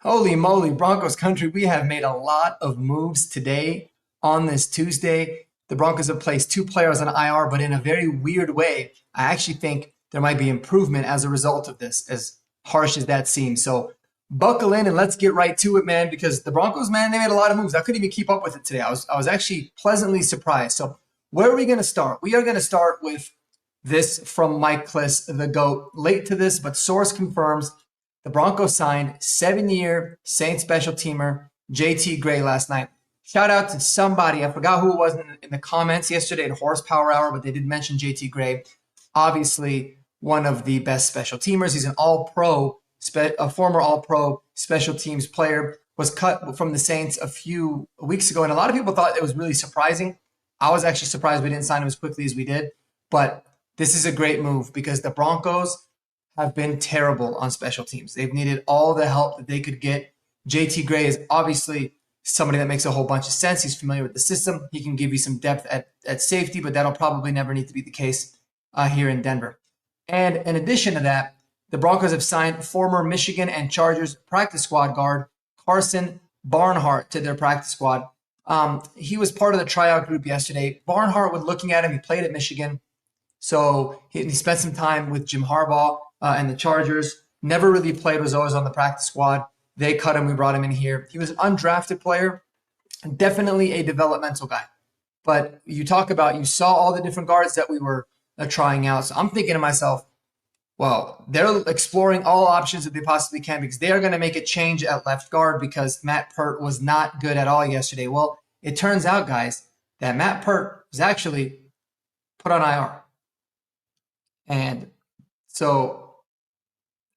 Holy moly, Broncos country, we have made a lot of moves today on this Tuesday. The Broncos have placed two players on IR, but in a very weird way. I actually think there might be improvement as a result of this, as harsh as that seems. So buckle in and let's get right to it, man, because the Broncos, man, they made a lot of moves. I couldn't even keep up with it today. I was actually pleasantly surprised. So where are we going to start? We are going to start with this from Mike Kliss, the GOAT. Late to this, but source confirms the Broncos signed 7-year Saints special teamer JT Gray last night. Shout out to somebody, I forgot who it was in the comments yesterday at Horsepower Hour, but they did mention JT Gray. Obviously, one of the best special teamers. He's an all-pro, a former all-pro special teams player, was cut from the Saints a few weeks ago, and a lot of people thought it was really surprising. I was actually surprised we didn't sign him as quickly as we did, but this is a great move because the Broncos have been terrible on special teams. They've needed all the help that they could get. JT Gray is obviously somebody that makes a whole bunch of sense. He's familiar with the system. He can give you some depth at safety, but that'll probably never need to be the case here in Denver. And in addition to that, the Broncos have signed former Michigan and Chargers practice squad guard Carson Barnhart to their practice squad. He was part of the tryout group yesterday. Barnhart, when looking at him, he played at Michigan. So he spent some time with Jim Harbaugh and the Chargers. Never really played, was always on the practice squad. They cut him, we brought him in here. He was an undrafted player, definitely a developmental guy. But you saw all the different guards that we were trying out. So I'm thinking to myself, well, they're exploring all options that they possibly can because they are going to make a change at left guard because Matt Peart was not good at all yesterday. Well, it turns out, guys, that Matt Peart was actually put on IR. And so,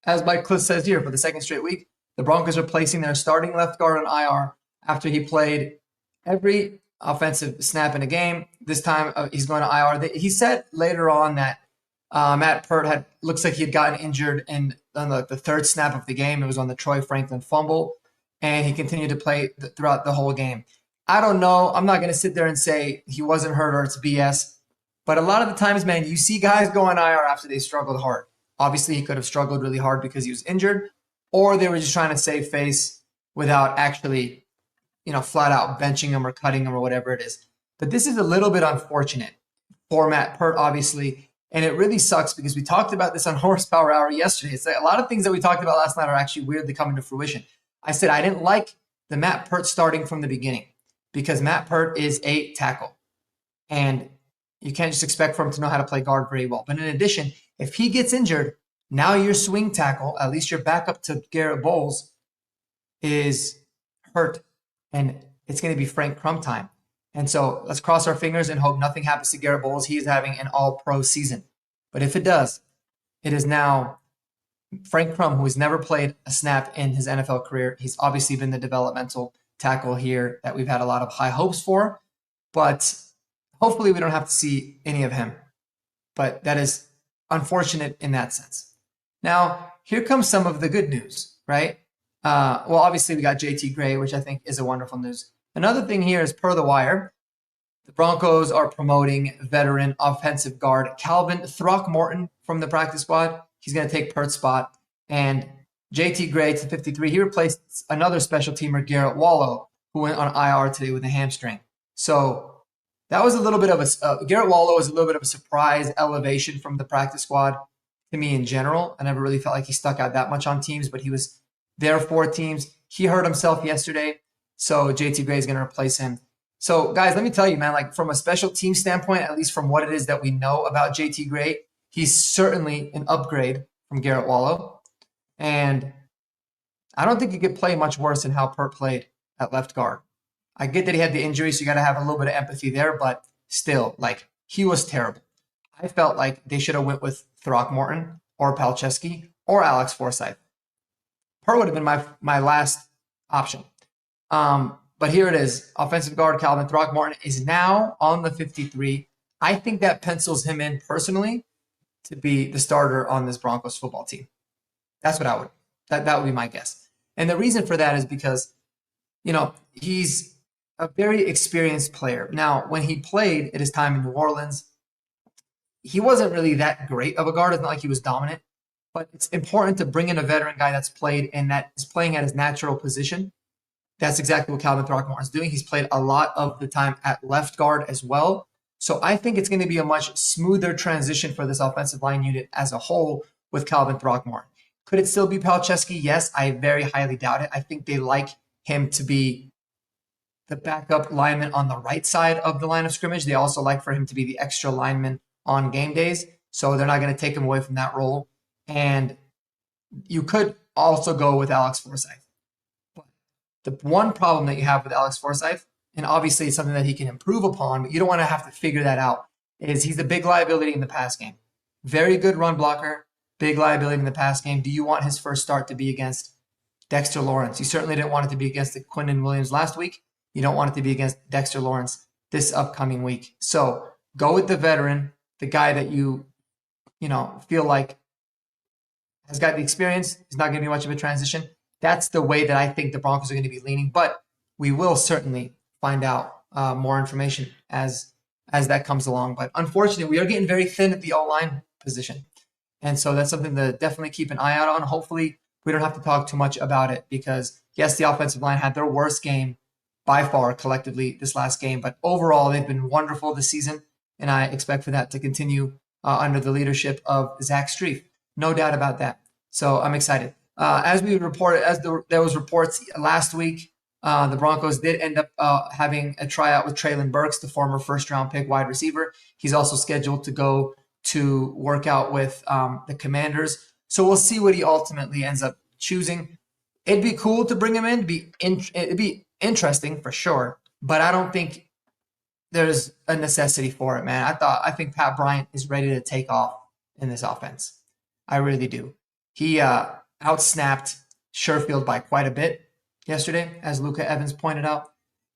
as Mike Kliss says here, for the second straight week, the Broncos are placing their starting left guard on IR after he played every offensive snap in a game. This time he's going to IR. He said later on that Matt Peart looks like he had gotten injured on the third snap of the game. It was on the Troy Franklin fumble, and he continued to play throughout the whole game. I don't know. I'm not going to sit there and say he wasn't hurt or it's BS. But a lot of the times, man, you see guys go on IR after they struggled hard. Obviously, he could have struggled really hard because he was injured, or they were just trying to save face without actually, flat out benching him or cutting him or whatever it is. But this is a little bit unfortunate for Matt Peart, obviously, and it really sucks because we talked about this on Horsepower Hour yesterday. It's like a lot of things that we talked about last night are actually weirdly coming to fruition. I said I didn't like the Matt Peart starting from the beginning because Matt Peart is a tackle, and you can't just expect for him to know how to play guard very well. But in addition, if he gets injured, now your swing tackle, at least your backup to Garrett Bowles, is hurt, and it's going to be Frank Crum time. And so let's cross our fingers and hope nothing happens to Garrett Bowles. He is having an all-pro season. But if it does, it is now Frank Crum, who has never played a snap in his NFL career. He's obviously been the developmental tackle here that we've had a lot of high hopes for. But hopefully we don't have to see any of him. But that is unfortunate in that sense. Now, here comes some of the good news, right? Well, obviously we got JT Gray, which I think is a wonderful news. Another thing here is per the wire, the Broncos are promoting veteran offensive guard Calvin Throckmorton from the practice squad. He's going to take Peart's spot. And JT Gray to 53, he replaced another special teamer, Garrett Wallow, who went on IR today with a hamstring. So that was a little bit of Garrett Wallow was a little bit of a surprise elevation from the practice squad to me in general. I never really felt like he stuck out that much on teams, but he was there for teams. He hurt himself yesterday, so JT Gray is going to replace him. So, guys, let me tell you, man, like from a special team standpoint, at least from what it is that we know about JT Gray, he's certainly an upgrade from Garrett Wallow. And I don't think he could play much worse than how Peart played at left guard. I get that he had the injury, so you got to have a little bit of empathy there, but still, like, he was terrible. I felt like they should have went with Throckmorton or Palczewski or Alex Forsythe. Peart would have been my last option. But here it is. Offensive guard Calvin Throckmorton is now on the 53. I think that pencils him in personally to be the starter on this Broncos football team. That's what that would be my guess. And the reason for that is because, he's a very experienced player. Now, when he played at his time in New Orleans, he wasn't really that great of a guard. It's not like he was dominant, but it's important to bring in a veteran guy that's played and that is playing at his natural position. That's exactly what Calvin Throckmorton is doing. He's played a lot of the time at left guard as well. So I think it's going to be a much smoother transition for this offensive line unit as a whole with Calvin Throckmorton. Could it still be Palczewski? Yes, I very highly doubt it. I think they like him to be the backup lineman on the right side of the line of scrimmage. They also like for him to be the extra lineman on game days. So they're not going to take him away from that role. And you could also go with Alex Forsyth. But the one problem that you have with Alex Forsyth, and obviously it's something that he can improve upon, but you don't want to have to figure that out, is he's a big liability in the pass game. Very good run blocker, big liability in the pass game. Do you want his first start to be against Dexter Lawrence? You certainly didn't want it to be against the Quinnen Williams last week. You don't want it to be against Dexter Lawrence this upcoming week. So go with the veteran, the guy that you feel like has got the experience. He's not going to be much of a transition. That's the way that I think the Broncos are going to be leaning. But we will certainly find out more information as that comes along. But unfortunately, we are getting very thin at the O-line position. And so that's something to definitely keep an eye out on. Hopefully, we don't have to talk too much about it because, yes, the offensive line had their worst game by far collectively this last game. But overall, they've been wonderful this season, and I expect for that to continue under the leadership of Zach Strief. No doubt about that. So I'm excited. As we reported, there was reports last week, the Broncos did end up having a tryout with Treylon Burks, the former first-round pick wide receiver. He's also scheduled to go to work out with the Commanders. So we'll see what he ultimately ends up choosing. It'd be cool to bring him in. It'd be interesting for sure, but I don't think there's a necessity for it, man. I think Pat Bryant is ready to take off in this offense. I really do. He outsnapped Sherfield by quite a bit yesterday, as Luca Evans pointed out,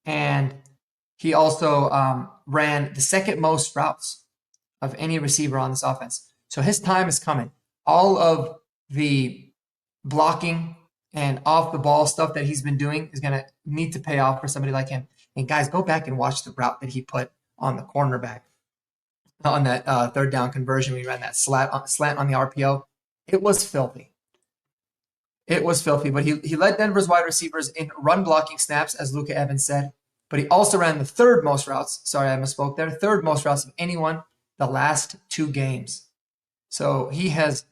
and he also ran the second most routes of any receiver on this offense. So his time is coming. All of the blocking and off the ball stuff that he's been doing is going to need to pay off for somebody like him. And guys, go back and watch the route that he put on the cornerback on that third down conversion. We ran that slant on the RPO. It was filthy. It was filthy, but he led Denver's wide receivers in run blocking snaps, as Luca Evans said. But he also ran the third most routes. Sorry, I misspoke there. Third most routes of anyone the last 2 games. So he has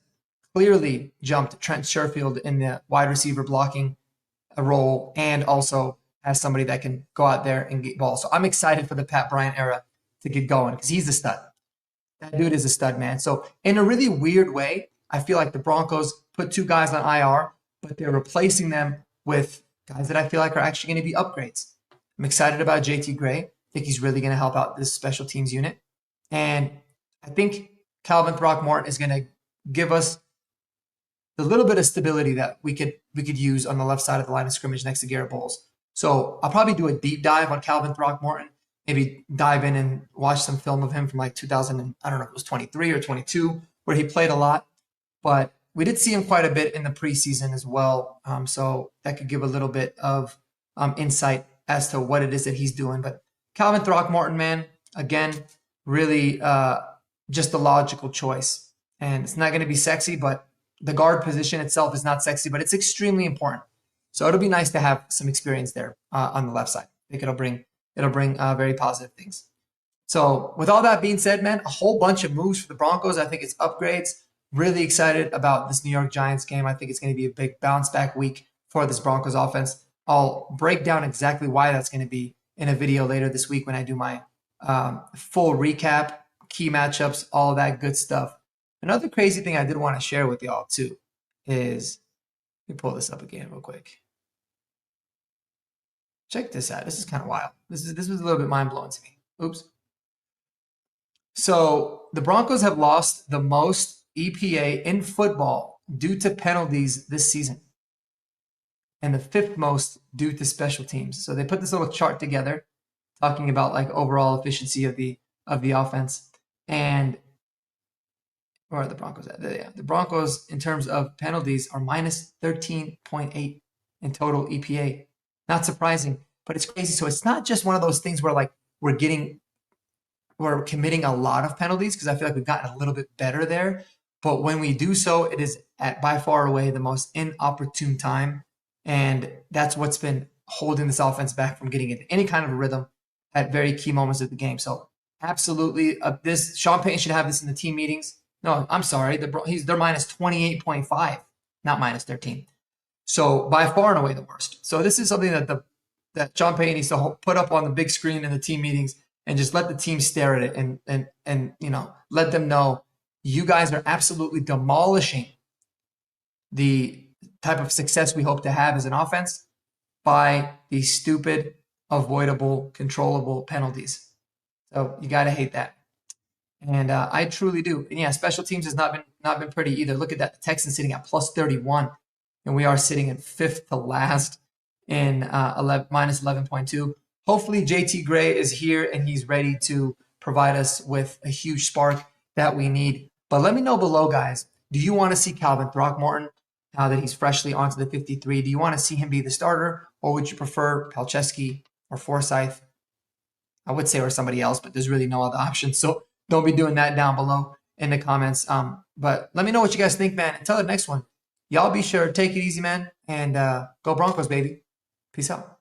clearly jumped Trent Sherfield in the wide receiver blocking role and also as somebody that can go out there and get balls. So I'm excited for the Pat Bryant era to get going because he's a stud. That dude is a stud, man. So in a really weird way, I feel like the Broncos put 2 guys on IR, but they're replacing them with guys that I feel like are actually going to be upgrades. I'm excited about JT Gray. I think he's really going to help out this special teams unit. And I think Calvin Throckmorton is going to give us the little bit of stability that we could use on the left side of the line of scrimmage next to Garrett Bowles. So I'll probably do a deep dive on Calvin Throckmorton, maybe dive in and watch some film of him from like 2000, and I don't know if it was 23 or 22, where he played a lot. But we did see him quite a bit in the preseason as well. So that could give a little bit of insight as to what it is that he's doing. But Calvin Throckmorton, man, again, really just a logical choice. And it's not going to be sexy, but the guard position itself is not sexy, but it's extremely important. So it'll be nice to have some experience there on the left side. I think it'll bring very positive things. So with all that being said, man, a whole bunch of moves for the Broncos. I think it's upgrades. Really excited about this New York Giants game. I think it's going to be a big bounce back week for this Broncos offense. I'll break down exactly why that's going to be in a video later this week when I do my full recap, key matchups, all that good stuff. Another crazy thing I did want to share with y'all too is, let me pull this up again real quick. Check this out. This is kind of wild. This was a little bit mind-blowing to me. Oops. So the Broncos have lost the most EPA in football due to penalties this season, and the 5th most due to special teams. So they put this little chart together talking about like overall efficiency of the offense. And where are the Broncos at? Yeah, the Broncos, in terms of penalties, are minus 13.8 in total EPA. Not surprising, but it's crazy. So it's not just one of those things where like we're committing a lot of penalties, because I feel like we've gotten a little bit better there. But when we do so, it is at by far away the most inopportune time. And that's what's been holding this offense back from getting into any kind of a rhythm at very key moments of the game. So absolutely, this Sean Payton should have this in the team meetings. No, I'm sorry, they're minus 28.5, not minus 13. So by far and away the worst. So this is something that Sean Payton needs to put up on the big screen in the team meetings and just let the team stare at it and let them know you guys are absolutely demolishing the type of success we hope to have as an offense by these stupid, avoidable, controllable penalties. So you got to hate that. And I truly do. And yeah, special teams has not been pretty either. Look at that. The Texans sitting at plus 31, and we are sitting in fifth to last in minus 11.2. Hopefully JT Gray is here and he's ready to provide us with a huge spark that we need. But let me know below, guys. Do you want to see Calvin Throckmorton now that he's freshly onto the 53? Do you want to see him be the starter, or would you prefer Palczewski or Forsyth? I would say or somebody else, but there's really no other option. So don't be doing that down below in the comments. But let me know what you guys think, man. Until the next one, y'all be sure to take it easy, man, and go Broncos, baby. Peace out.